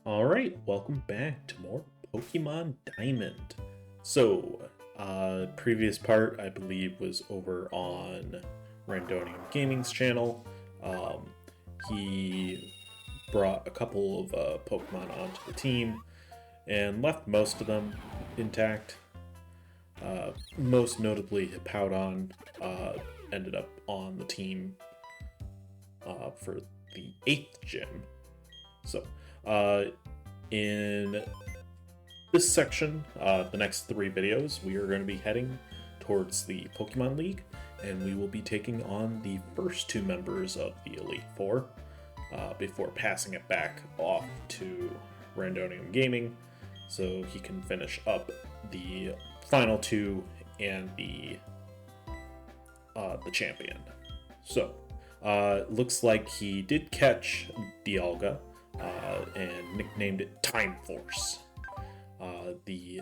Alright, welcome back to more Pokemon Diamond. So, previous part, I believe, was over on Rando Gaming's channel. He brought a couple of Pokemon onto the team and left most of them intact. Most notably, Hippowdon ended up on the team for the 8th gym. So, in this section, the next 3 videos, we are going to be heading towards the Pokemon League, and we will be taking on the first 2 members of the Elite Four before passing it back off to Randonium Gaming so he can finish up the final 2 and the champion. So, looks like he did catch Dialga. And nicknamed it Time Force. The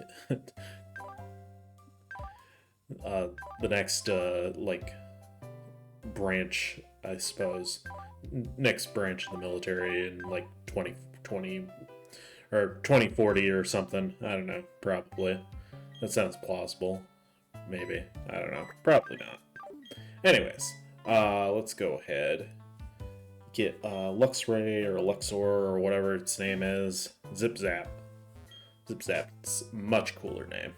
next branch, I suppose, next branch of the military in like 2020 or 2040 or something. I don't know. Probably. That sounds plausible. Maybe. I don't know. Probably not. Anyways, let's go ahead. Get Luxray or Luxor or whatever its name is. Zip Zap. Zip Zap. It's a much cooler name.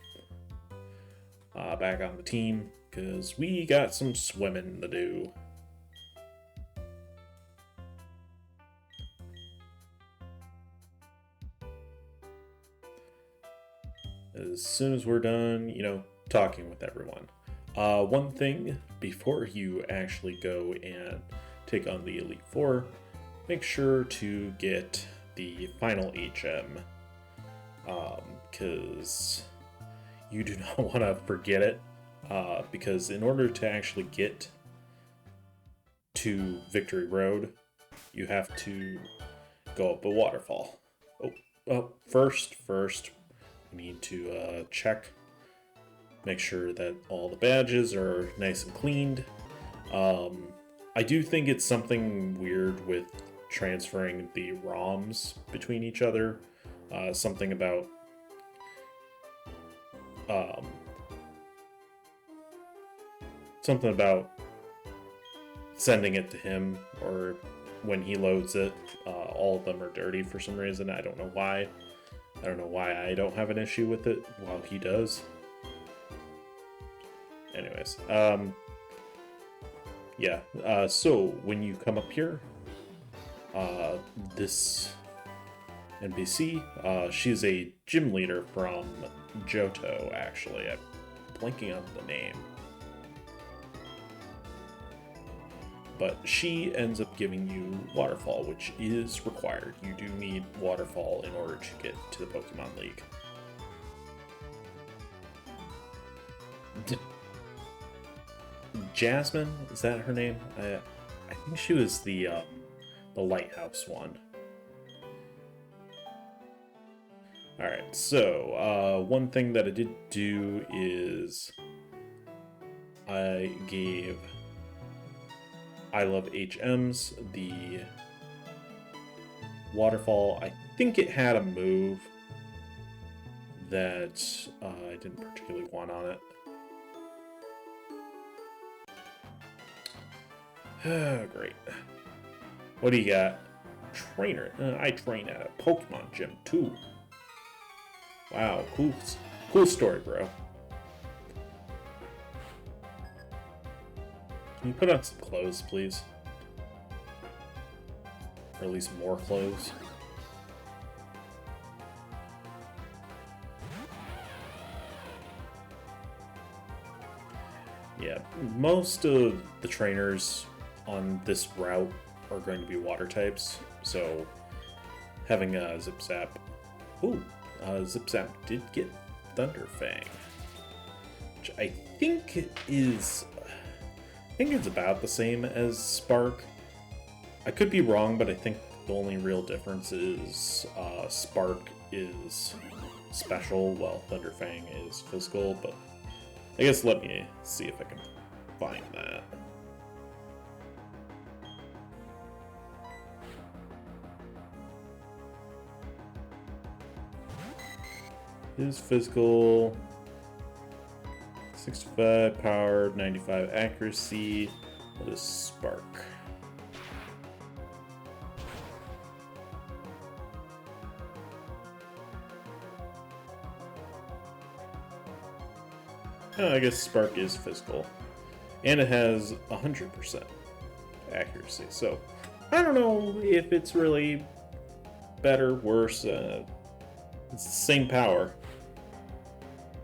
Back on the team, because we got some swimming to do. As soon as we're done, talking with everyone. One thing, before you actually go and take on the Elite Four, make sure to get the final HM, because you do not want to forget it, because in order to actually get to Victory Road, you have to go up a waterfall. First, we need to check, make sure that all the badges are nice and cleaned. I do think it's something weird with transferring the ROMs between each other. Something about sending it to him, or when he loads it, all of them are dirty for some reason. I don't know why. I don't know why I don't have an issue with it while he does. Anyways, yeah, so when you come up here, this NPC, she's a gym leader from Johto, actually. I'm blanking on the name. But she ends up giving you Waterfall, which is required. You do need Waterfall in order to get to the Pokemon League. Jasmine, is that her name? I think she was the lighthouse one. Alright, so one thing that I did do is I gave I Love HMs the Waterfall. I think it had a move that I didn't particularly want on it. Oh, great. What do you got? Trainer. I train at a Pokemon gym too. Wow, cool story, bro. Can you put on some clothes, please? Or at least more clothes. Yeah, most of the trainers on this route are going to be water types, so having a Zip Zap. Ooh, Zip Zap did get Thunder Fang, which I think is, it's about the same as Spark. I could be wrong, but I think the only real difference is Spark is special, while Thunder Fang is physical. But I guess let me see if I can find that. His physical 65 power, 95 accuracy. What is Spark? Oh, I guess Spark is physical. And it has 100% accuracy. So, I don't know if it's really better, worse. It's the same power.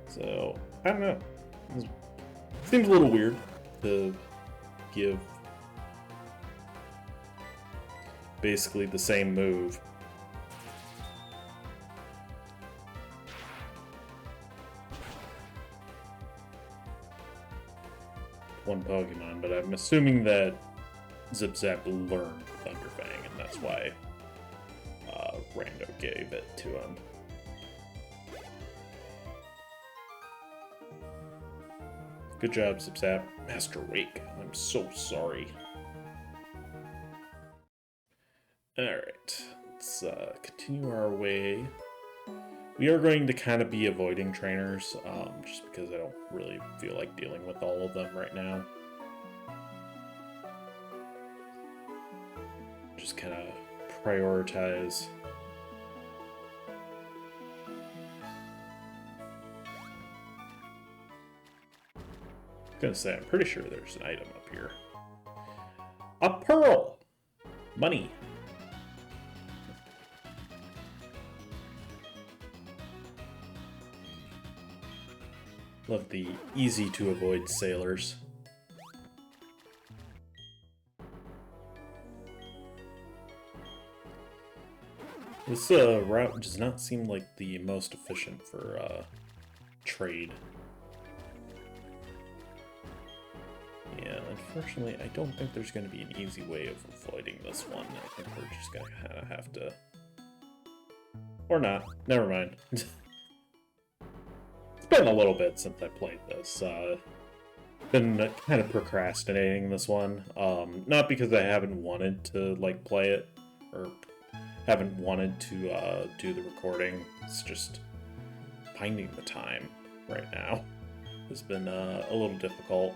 So, I don't know. It seems a little weird to give basically the same move. One Pokemon, but I'm assuming that Zip-Zap learned Thunderfang, and that's why Rando gave it to him. Good job, Zip-Zap. Master Wake, I'm so sorry. Alright, let's continue our way. We are going to kind of be avoiding trainers, just because I don't really feel like dealing with all of them right now. Just kind of prioritize. I was gonna say, I'm pretty sure there's an item up here. A pearl! Money. Love the easy to avoid sailors. This route does not seem like the most efficient for trade. Yeah, unfortunately, I don't think there's going to be an easy way of avoiding this one. I think we're just going to kind of have to... Or not. Never mind. It's been a little bit since I played this. Been kind of procrastinating this one. Not because I haven't wanted to, like, play it, or haven't wanted to do the recording. It's just finding the time right now has been a little difficult.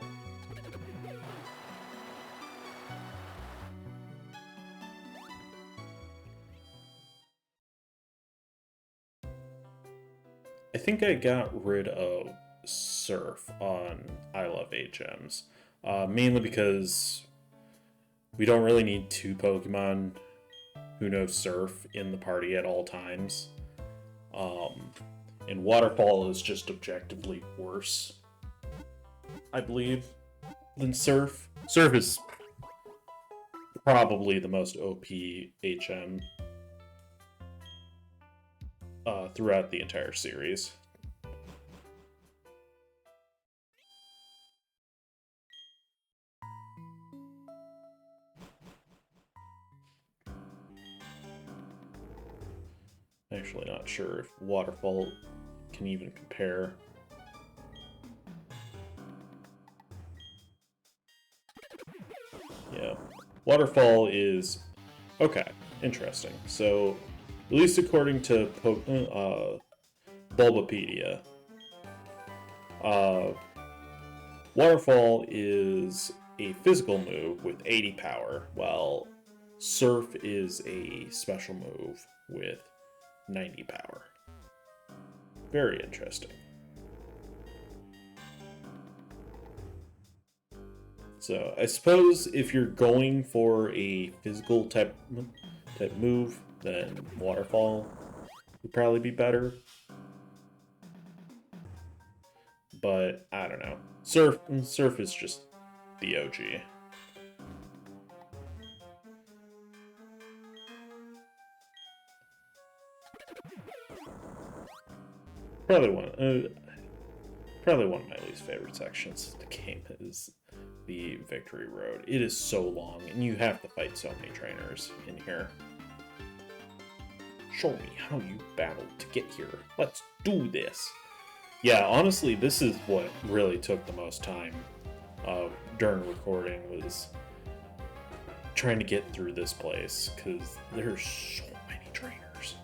I think I got rid of Surf on I Love HMs, mainly because we don't really need two Pokemon who know Surf in the party at all times. And Waterfall is just objectively worse, I believe, than Surf. Surf is probably the most OP HM throughout the entire series. Actually not sure if Waterfall can even compare. Yeah, Waterfall is... okay, interesting. So, at least according to Bulbapedia, Waterfall is a physical move with 80 power, while Surf is a special move with 90 power. Very interesting. So I suppose if you're going for a physical type move, then Waterfall would probably be better. But I don't know. Surf is just the OG. Probably one of my least favorite sections of the game is the Victory Road. It is so long, and you have to fight so many trainers in here. Show me how you battled to get here. Let's do this. Yeah, honestly, this is what really took the most time during recording, was trying to get through this place, because there's so many trainers.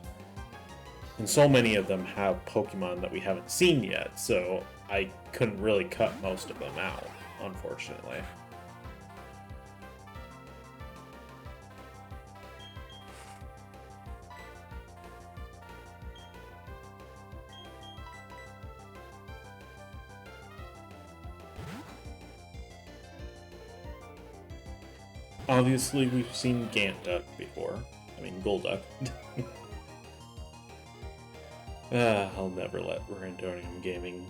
And so many of them have Pokemon that we haven't seen yet, so I couldn't really cut most of them out, unfortunately. Obviously, we've seen Gantuck before. I mean, Golduck. I'll never let Randonium Gaming...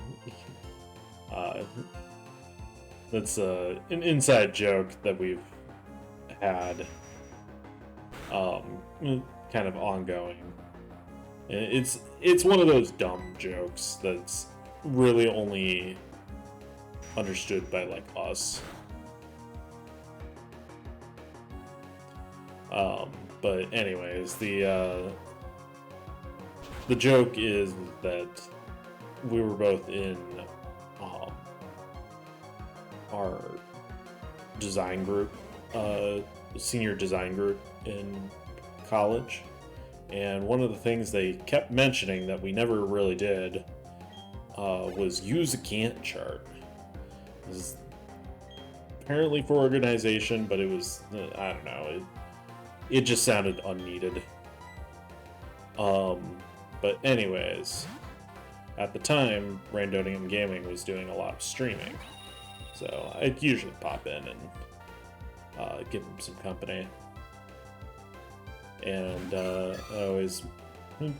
that's an inside joke that we've had kind of ongoing. It's one of those dumb jokes that's really only understood by, like, us. But anyways, the joke is that we were both in our design group, senior design group in college, and one of the things they kept mentioning that we never really did was use a Gantt chart. It was apparently for organization, but it was, I don't know, it just sounded unneeded. But anyways, at the time, Randonium Gaming was doing a lot of streaming. So I'd usually pop in and give them some company. And I always... I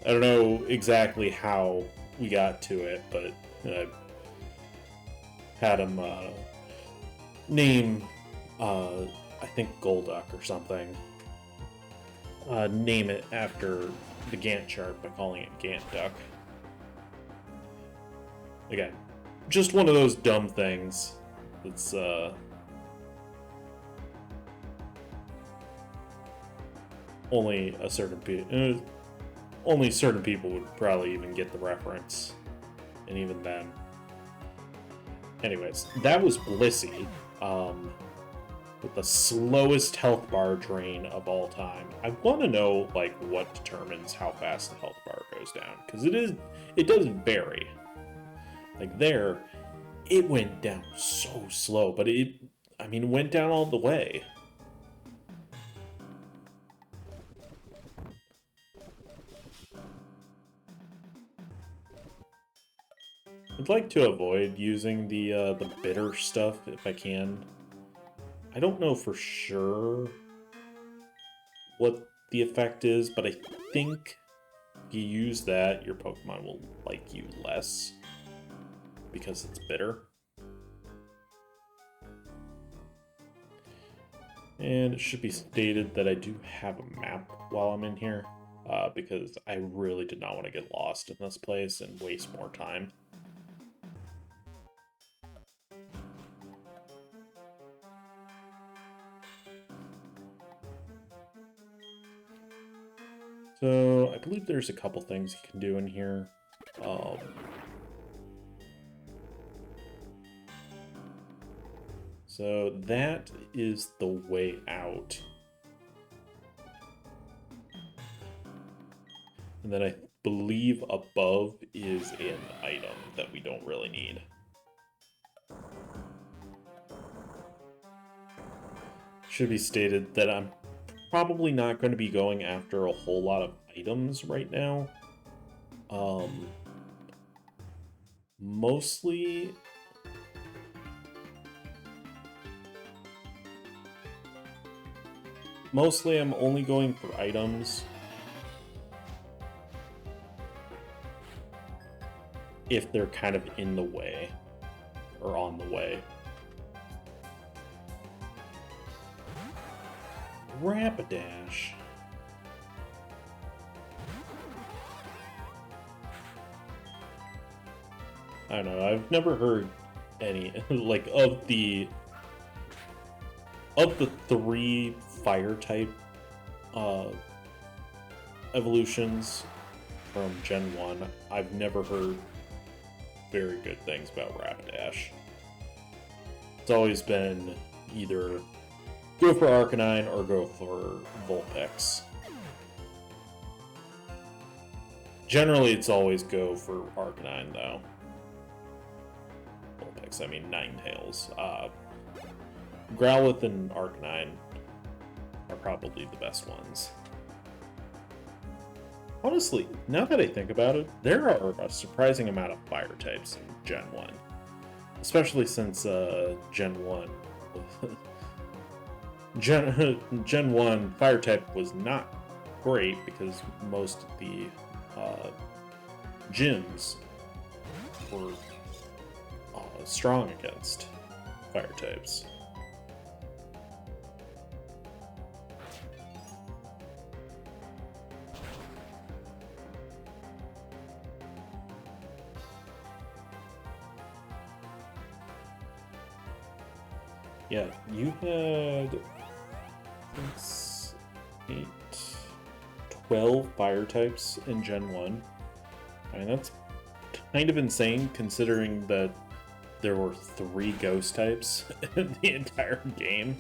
don't know exactly how we got to it, but I had him name... I think Golduck or something. Name it after the Gantt chart by calling it Gantuck. Again, just one of those dumb things that's only certain people would probably even get the reference, and even then. Anyways, that was Blissey. With the slowest health bar drain of all time. I want to know, like, what determines how fast the health bar goes down, because it does vary. Like there, it went down so slow, but it went down all the way. I'd like to avoid using the bitter stuff if I can. I don't know for sure what the effect is, but I think if you use that, your Pokemon will like you less because it's bitter. And it should be stated that I do have a map while I'm in here, because I really did not want to get lost in this place and waste more time. So, I believe there's a couple things you can do in here. So that is the way out. And then I believe above is an item that we don't really need. Should be stated that I'm probably not going to be going after a whole lot of items right now. Mostly I'm only going for items if they're kind of in the way or on the way. Rapidash. I don't know, I've never heard any, like, of the 3 fire type evolutions from Gen 1, I've never heard very good things about Rapidash. It's always been either go for Arcanine or go for Vulpix. Generally, it's always go for Arcanine, though. Vulpix, I mean Ninetales. Growlithe and Arcanine are probably the best ones. Honestly, now that I think about it, there are a surprising amount of fire types in Gen 1. Especially since Gen 1... Gen 1 fire type was not great because most of the gyms were strong against fire types. Yeah, you had 8, 12 fire types in Gen 1. I mean, that's kind of insane considering that there were 3 ghost types in the entire game.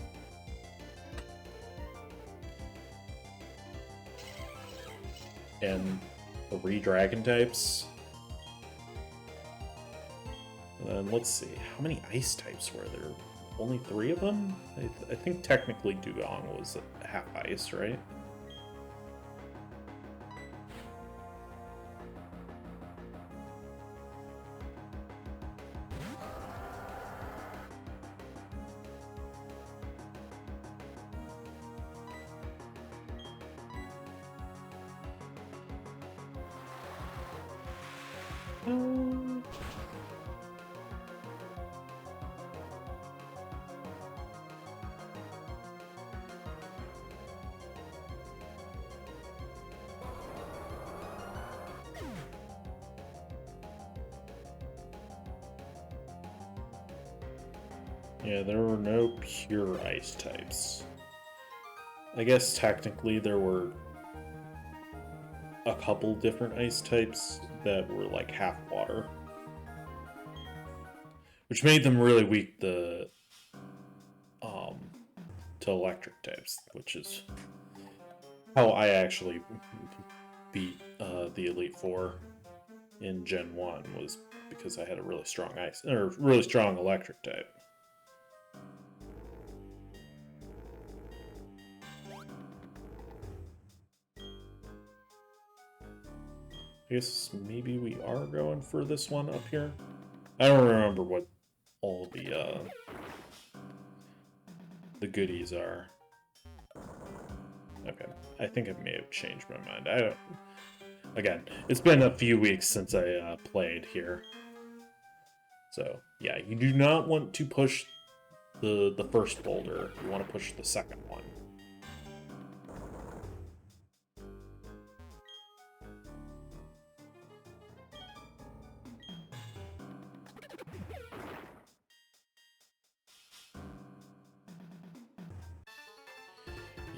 And 3 dragon types. And let's see, how many ice types were there? Only 3 of them? I think technically Dugong was half ice, right? Yeah, there were no pure ice types. I guess technically there were a couple different ice types that were like half water. Which made them really weak to electric types, which is how I actually beat the Elite Four in Gen 1, was because I had a really strong ice, or really strong electric type. I guess maybe we are going for this one up here. I don't remember what all the goodies are. Okay, I think I may have changed my mind. I don't. Again, it's been a few weeks since I played here, so yeah, you do not want to push the first boulder. You want to push the second one.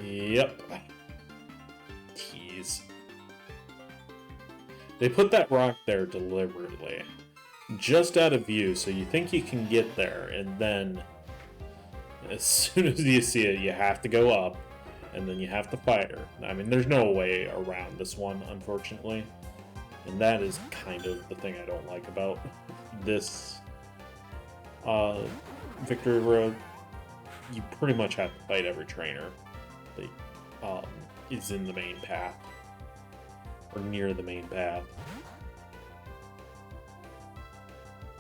Yep. Tease. They put that rock there deliberately. Just out of view, so you think you can get there, and then as soon as you see it, you have to go up, and then you have to fight her. I mean, there's no way around this one, unfortunately. And that is kind of the thing I don't like about this Victory Road. You pretty much have to fight every trainer that is in the main path, or near the main path.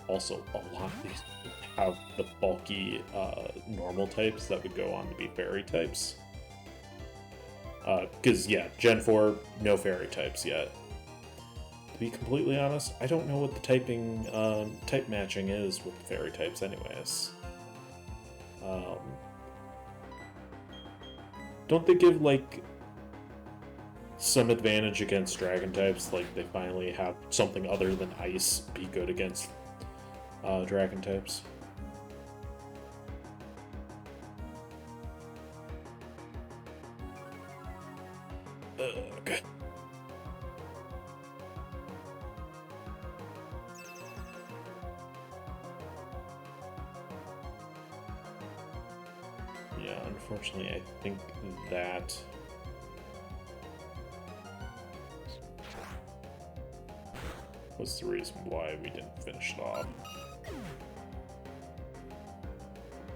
Also, a lot of these have the bulky normal types that would go on to be fairy types. Because, yeah, Gen 4, no fairy types yet. To be completely honest, I don't know what the type matching is with the fairy types anyways. Don't they give, like, some advantage against dragon types? Like, they finally have something other than ice be good against dragon types? Ugh. Yeah, unfortunately, I think that was the reason why we didn't finish it off.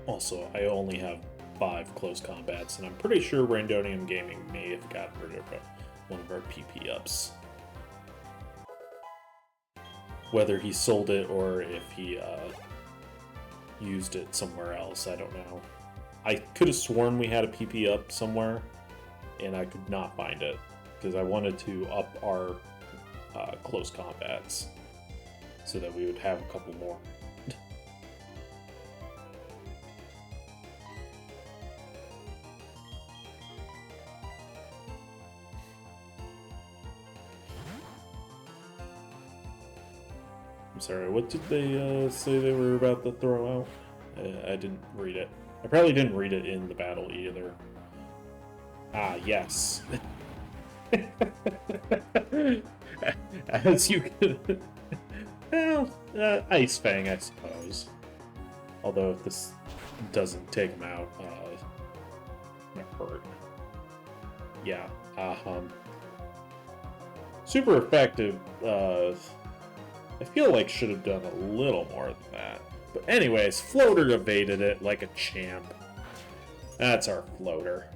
Also, I only have 5 close combats, and I'm pretty sure Randonium Gaming may have gotten rid of one of our PP ups. Whether he sold it or if he used it somewhere else, I don't know. I could have sworn we had a PP up somewhere, and I could not find it, because I wanted to up our close combats so that we would have a couple more. I'm sorry, what did they say they were about to throw out? I didn't read it. I probably didn't read it in the battle either. Ah, yes. As you can... Well, Ice Fang, I suppose. Although if this doesn't take him out, it hurt. Yeah, super effective, I feel like should have done a little more than that. But anyways, Floater evaded it like a champ. That's our Floater.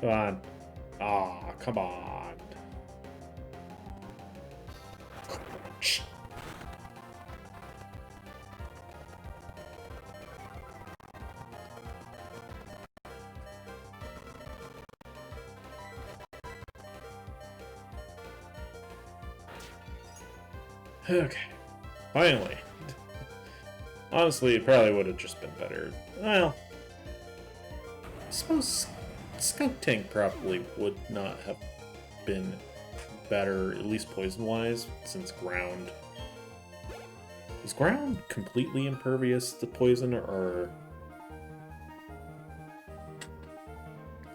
Come on. Ah, come on. Crunch. Okay. Finally. Honestly, it probably would have just been better. Well, I suppose Skunk Tank probably would not have been better, at least poison-wise, since ground... Is ground completely impervious to poison, or...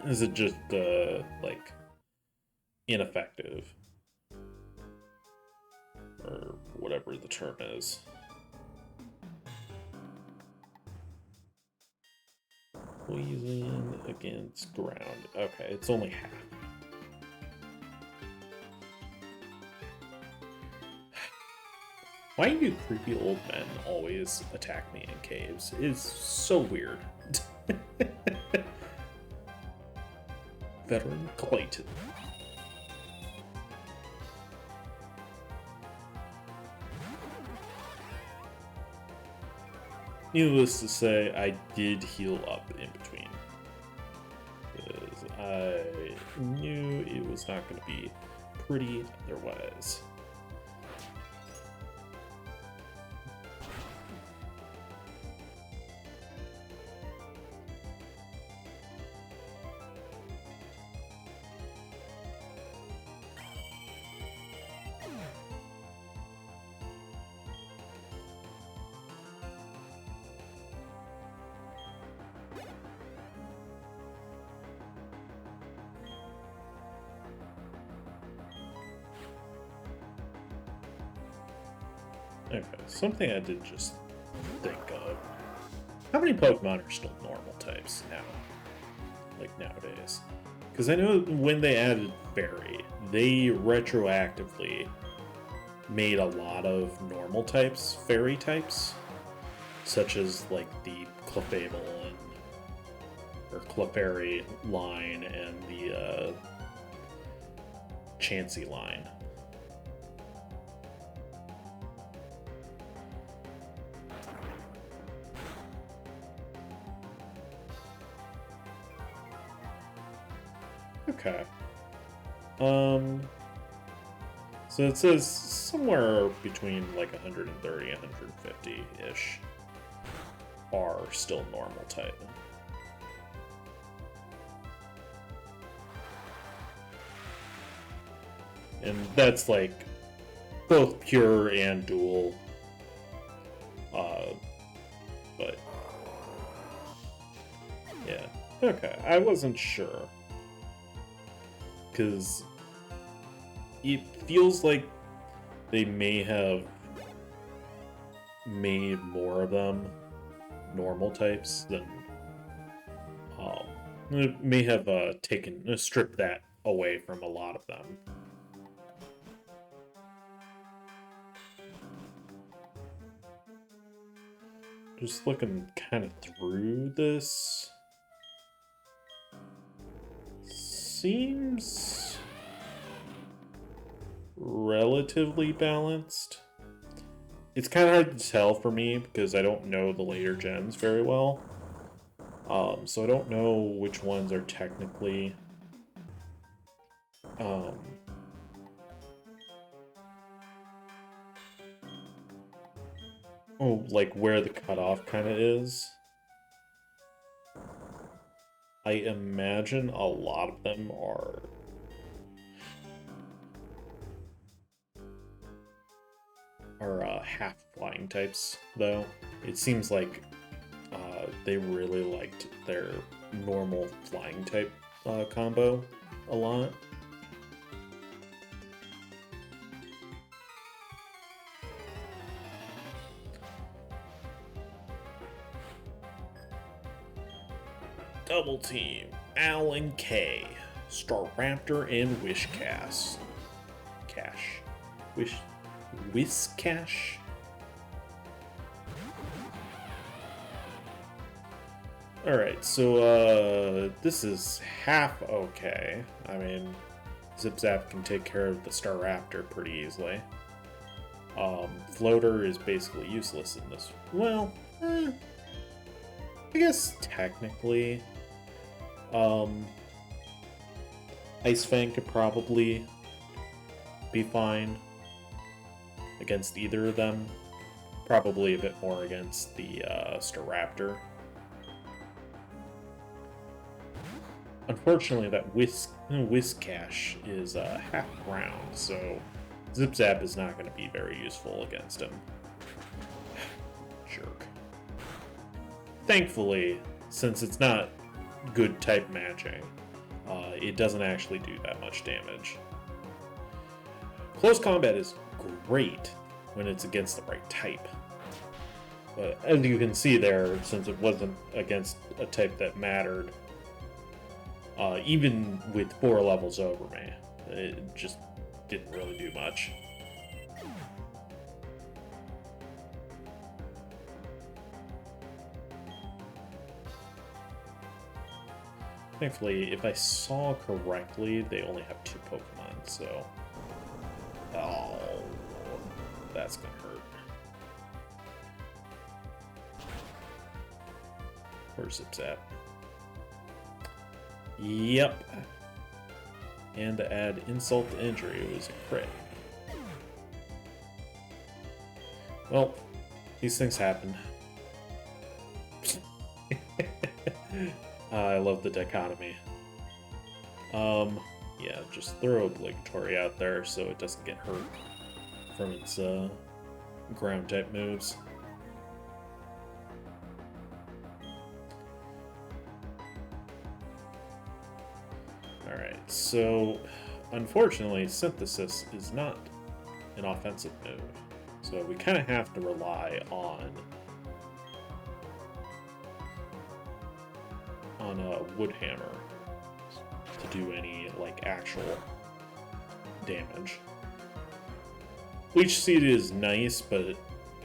is it just, like, ineffective? Or whatever the term is. Poison against ground. Okay, it's only half. Why do creepy old men always attack me in caves? It's so weird. Veteran Clayton. Needless to say, I did heal up in between. Because I knew it was not going to be pretty otherwise. Okay, something I did just think of. How many Pokemon are still normal types now? Like nowadays? Because I know when they added Fairy, they retroactively made a lot of normal types Fairy types. Such as like the Clefable and or Clefairy line and the Chansey line. Okay. So it says somewhere between like 130 and 150-ish are still normal type. And that's like both pure and dual. But yeah. Okay, I wasn't sure. Because it feels like they may have made more of them normal types than may have stripped that away from a lot of them. Just looking kind of through this. Seems relatively balanced. It's kind of hard to tell for me because I don't know the later gens very well. So I don't know which ones are technically like where the cutoff kind of is. I imagine a lot of them are half flying types, though. It seems like they really liked their normal flying type combo a lot. Double team, Al and K, Staraptor and Whiscash. Whiscash? Alright, so this is half okay. I mean, Zip-Zap can take care of the Staraptor pretty easily. Floater is basically useless in this. Well, I guess technically, Ice Fang could probably be fine against either of them. Probably a bit more against the Staraptor. Unfortunately, that Whiscash is half ground, so Zip-Zap is not going to be very useful against him. Jerk. Thankfully, since it's not good type matching, it doesn't actually do that much damage. Close combat is great when it's against the right type. But as you can see there, since it wasn't against a type that mattered, even with 4 levels over me, it just didn't really do much. Thankfully, if I saw correctly, they only have 2 Pokemon, so... Oh, that's gonna hurt. Where's Zip-Zap? Yep. And to add insult to injury, it was a crit. Well, these things happen. I love the dichotomy. Yeah, just throw Obligatory out there so it doesn't get hurt from its ground type moves. Alright, so unfortunately Synthesis is not an offensive move. So we kind of have to rely on a Wood Hammer to do any like actual damage. Leech Seed is nice, but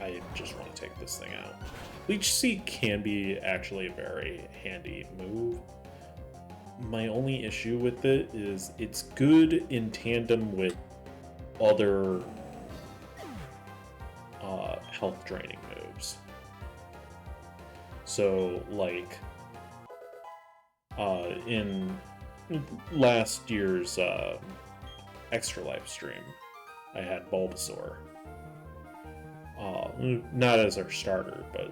I just want to take this thing out. Leech Seed can be actually a very handy move. My only issue with it is it's good in tandem with other health draining moves. So, like, in last year's Extra Life stream, I had Bulbasaur. Not as our starter, but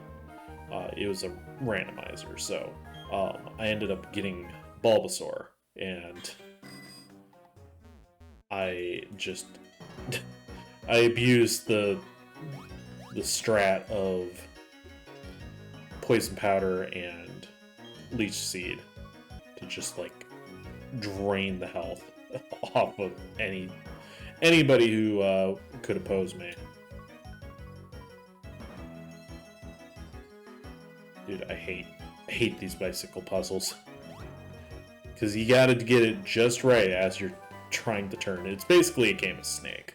it was a randomizer, so I ended up getting Bulbasaur, and I just I abused the strat of Poison Powder and Leech Seed to just like drain the health off of anybody who could oppose me. Dude, I hate these bicycle puzzles. Because you gotta get it just right as you're trying to turn. It's basically a game of Snake.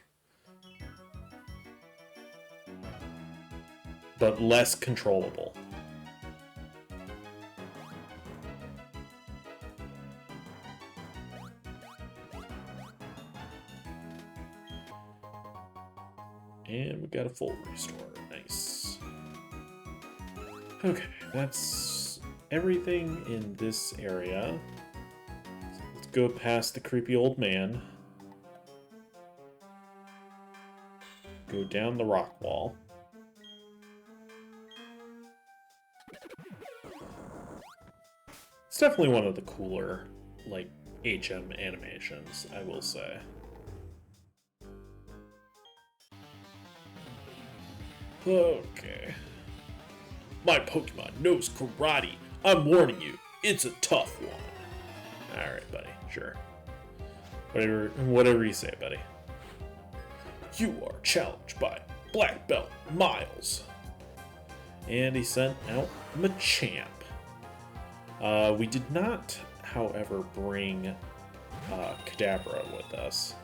But less controllable. And we got a full restore. Nice. Okay, that's everything in this area. Let's go past the creepy old man. Go down the rock wall. It's definitely one of the cooler, like, HM animations, I will say. Okay. My Pokemon knows karate. I'm warning you, it's a tough one. Alright, buddy, sure. Whatever you say, buddy. You are challenged by Black Belt Miles. And he sent out Machamp. We did not, however, bring Kadabra with us.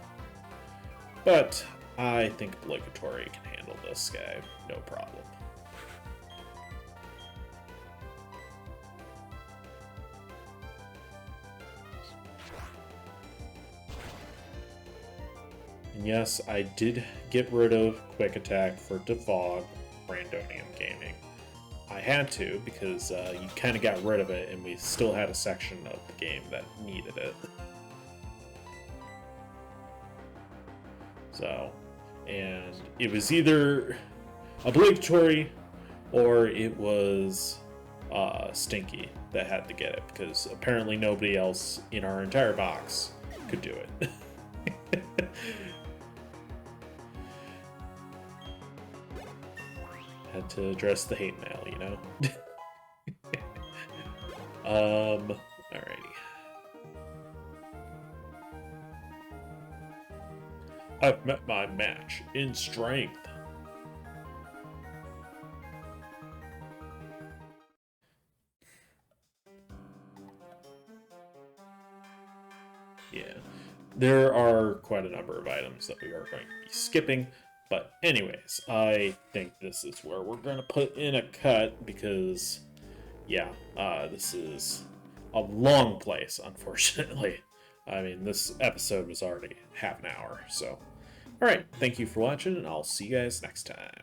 But I think Obligatory can handle this guy, no problem. And yes, I did get rid of Quick Attack for Defog Randonium Gaming. I had to, because you kind of got rid of it, and we still had a section of the game that needed it. So, and it was either Obligatory or it was Stinky that had to get it, because apparently nobody else in our entire box could do it. Had to address the hate mail, you know? Alrighty. I've met my match in strength. Yeah, there are quite a number of items that we are going to be skipping. But anyways, I think this is where we're going to put in a cut because, yeah, this is a long place, unfortunately. I mean, this episode was already half an hour, so. Alright, thank you for watching, and I'll see you guys next time.